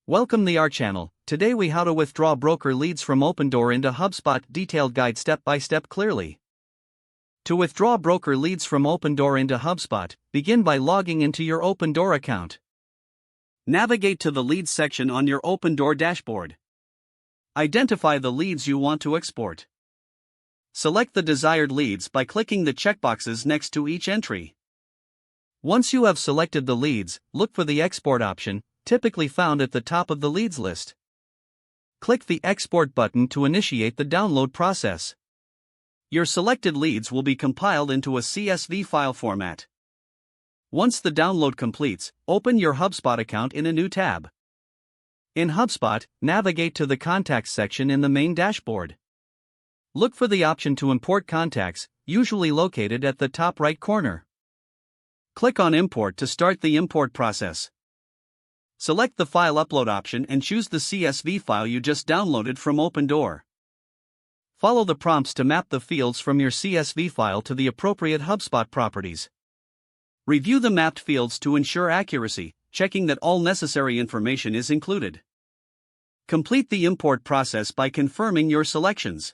Welcome to our channel. Today we how to withdraw broker leads from OpenDoor into HubSpot. Detailed guide step by step clearly. To withdraw broker leads from OpenDoor into HubSpot, begin by logging into your OpenDoor account. Navigate to the leads section on your OpenDoor dashboard. Identify the leads you want to export. Select the desired leads by clicking the checkboxes next to each entry. Once you have selected the leads, look for the export option, typically found at the top of the leads list. Click the Export button to initiate the download process. Your selected leads will be compiled into a CSV file format. Once the download completes, open your HubSpot account in a new tab. In HubSpot, navigate to the Contacts section in the main dashboard. Look for the option to import contacts, usually located at the top right corner. Click on Import to start the import process. Select the File Upload option and choose the CSV file you just downloaded from OpenDoor. Follow the prompts to map the fields from your CSV file to the appropriate HubSpot properties. Review the mapped fields to ensure accuracy, checking that all necessary information is included. Complete the import process by confirming your selections.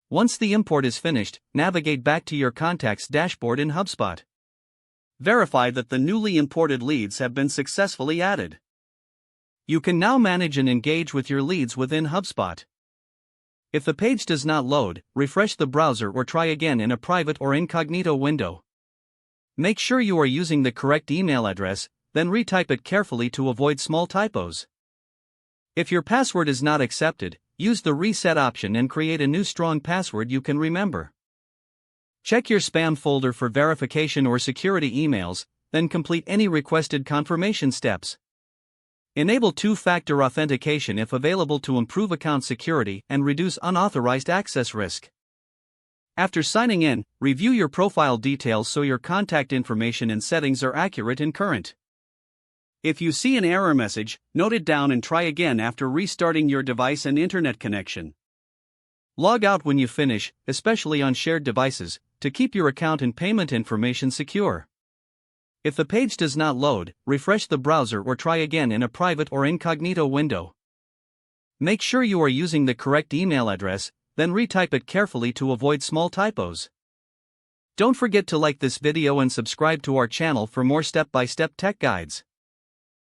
Once the import is finished, navigate back to your Contacts dashboard in HubSpot. Verify that the newly imported leads have been successfully added. You can now manage and engage with your leads within HubSpot. If the page does not load, refresh the browser or try again in a private or incognito window. Make sure you are using the correct email address, then retype it carefully to avoid small typos. If your password is not accepted, use the reset option and create a new strong password you can remember. Check your spam folder for verification or security emails, then complete any requested confirmation steps. Enable two-factor authentication if available to improve account security and reduce unauthorized access risk. After signing in, review your profile details so your contact information and settings are accurate and current. If you see an error message, note it down and try again after restarting your device and internet connection. Log out when you finish, especially on shared devices, to keep your account and payment information secure. If the page does not load, refresh the browser or try again in a private or incognito window. Make sure you are using the correct email address, then retype it carefully to avoid small typos. Don't forget to like this video and subscribe to our channel for more step-by-step tech guides.